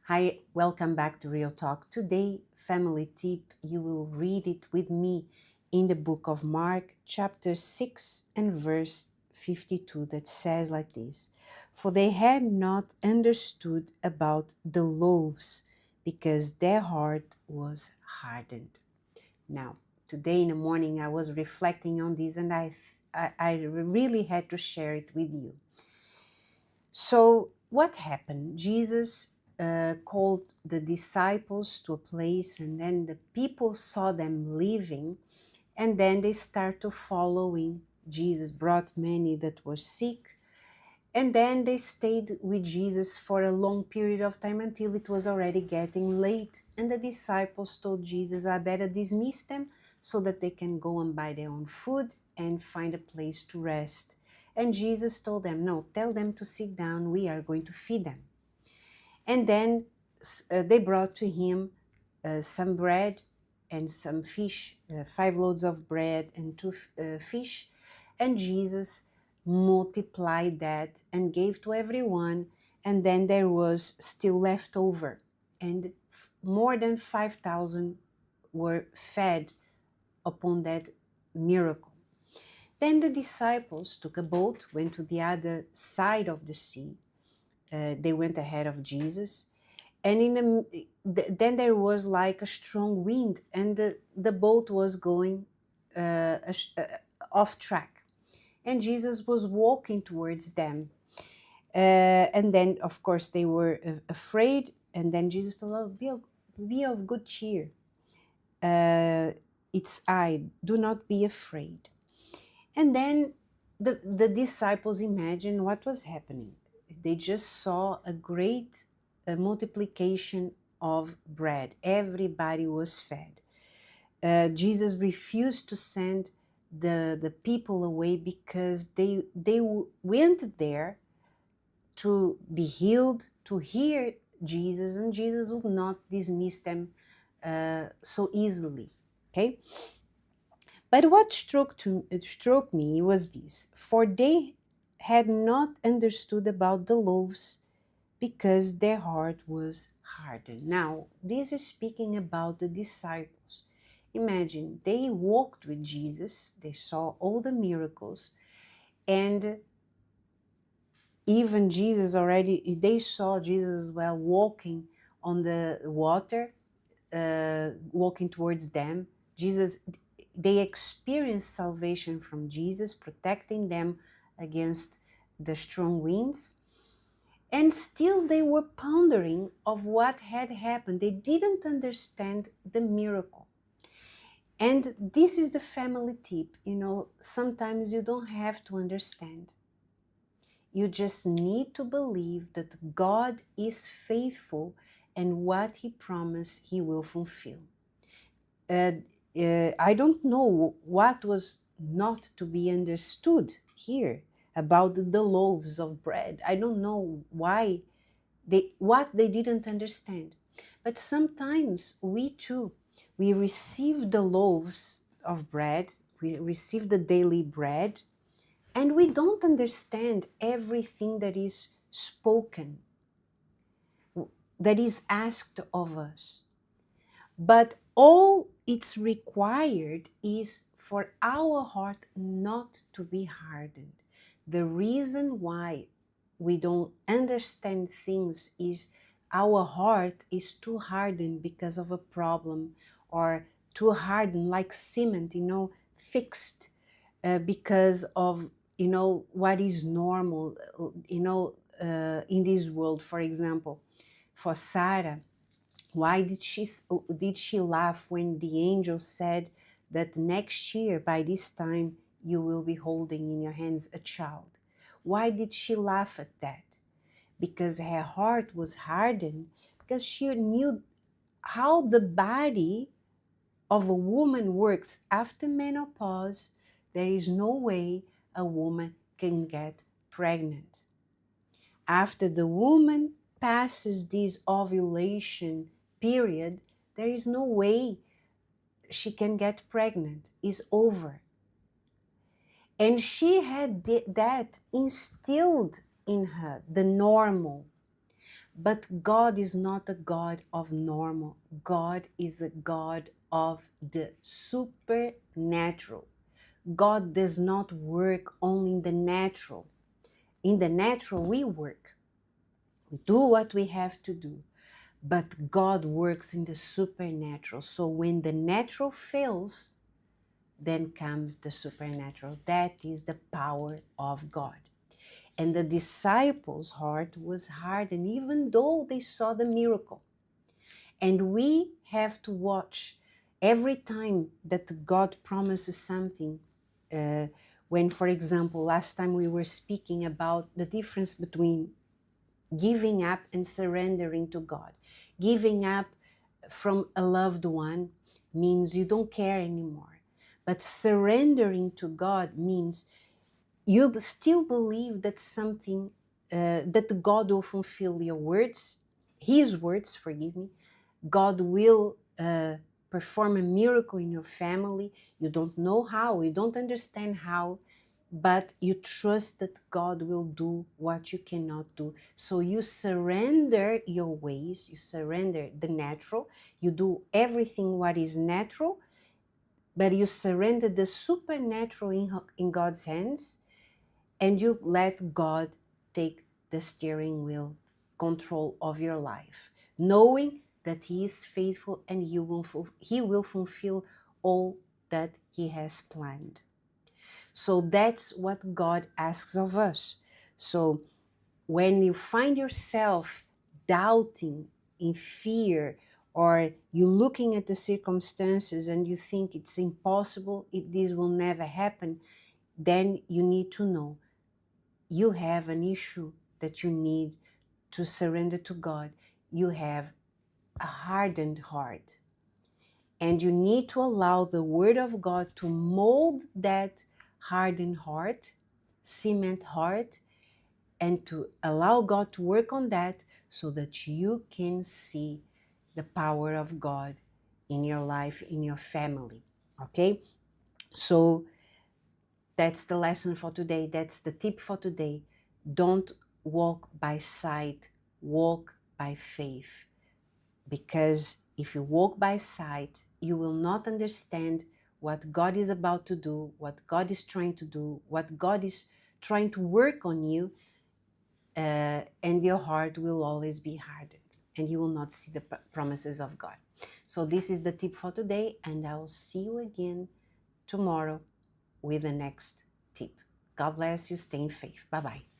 Hi, welcome back to Real Talk. Today, family tip, you will read it with me in the book of Mark, chapter 6 and verse 52, that says like this: For they had not understood about the loaves, because their heart was hardened. Now, today in the morning, I was reflecting on this, and I really had to share it with you. So, what happened? Jesus called the disciples to a place, and then the people saw them leaving, and then they started following Jesus. Brought many that were sick, and then they stayed with Jesus for a long period of time until it was already getting late. And the disciples told Jesus, I better dismiss them so that they can go and buy their own food and find a place to rest. And Jesus told them, no, tell them to sit down. We are going to feed them. And then they brought to him some bread and some fish, 5 loaves of bread and two fish. And Jesus multiplied that and gave to everyone. And then there was still left over. And more than 5,000 were fed upon that miracle. Then the disciples took a boat, went to the other side of the sea. They went ahead of Jesus, and then there was like a strong wind, and the boat was going off track, and Jesus was walking towards them. And then, of course, they were afraid, and then Jesus told them, be of good cheer. It's I, do not be afraid. And then the disciples imagined what was happening. They just saw a great multiplication of bread. Everybody was fed. Jesus refused to send the people away because they went there to be healed, to hear Jesus, and Jesus would not dismiss them so easily. Okay? But what struck me was this: for they had not understood about the loaves because their heart was hardened. Now, this is speaking about the disciples. Imagine, they walked with Jesus, they saw all the miracles, and even Jesus already, they saw Jesus as well walking on the water, walking towards them. Jesus, they experienced salvation from Jesus, protecting them against the strong winds. And still they were pondering of what had happened. They didn't understand the miracle. And this is the family tip. Sometimes you don't have to understand. You just need to believe that God is faithful, and what he promised he will fulfill. I don't know what was not to be understood here about the loaves of bread. I don't know what they didn't understand. But sometimes we too, we receive the loaves of bread, we receive the daily bread, and we don't understand everything that is spoken, that is asked of us. But all it's required is for our heart not to be hardened. The reason why we don't understand things is our heart is too hardened because of a problem, or too hardened like cement, fixed because of, what is normal, in this world. For example, for Sarah, why did she laugh when the angel said that next year by this time you will be holding in your hands a child? Why did she laugh at that? Because her heart was hardened, because she knew how the body of a woman works. After menopause, there is no way a woman can get pregnant. After the woman passes this ovulation period, there is no way she can get pregnant. It's over. And she had that instilled in her, the normal. But God is not a God of normal. God is a God of the supernatural. God does not work only in the natural. In the natural, we work. We do what we have to do. But God works in the supernatural. So when the natural fails, then comes the supernatural. That is the power of God. And the disciples' heart was hardened, even though they saw the miracle. And we have to watch every time that God promises something. When, for example, last time we were speaking about the difference between giving up and surrendering to God. Giving up from a loved one means you don't care anymore. But surrendering to God means you still believe that something, that God will fulfill your words, His words, forgive me. God will perform a miracle in your family. You don't know how, you don't understand how, but you trust that God will do what you cannot do. So you surrender your ways, you surrender the natural, you do everything what is natural, but you surrender the supernatural in God's hands, and you let God take the steering wheel, control of your life, knowing that He is faithful and He will fulfill all that He has planned. So that's what God asks of us. So when you find yourself doubting, in fear, or you looking at the circumstances and you think it's impossible, this will never happen, then you need to know you have an issue that you need to surrender to God. You have a hardened heart. And you need to allow the Word of God to mold that hardened heart, cement heart, and to allow God to work on that so that you can see the power of God in your life, in your family. Okay? So that's the lesson for today. That's the tip for today. Don't walk by sight, walk by faith. Because if you walk by sight, you will not understand what God is about to do, what God is trying to do, what God is trying to work on you, and your heart will always be hardened and you will not see the promises of God. So this is the tip for today, and I will see you again tomorrow with the next tip. God bless you. Stay in faith. Bye-bye.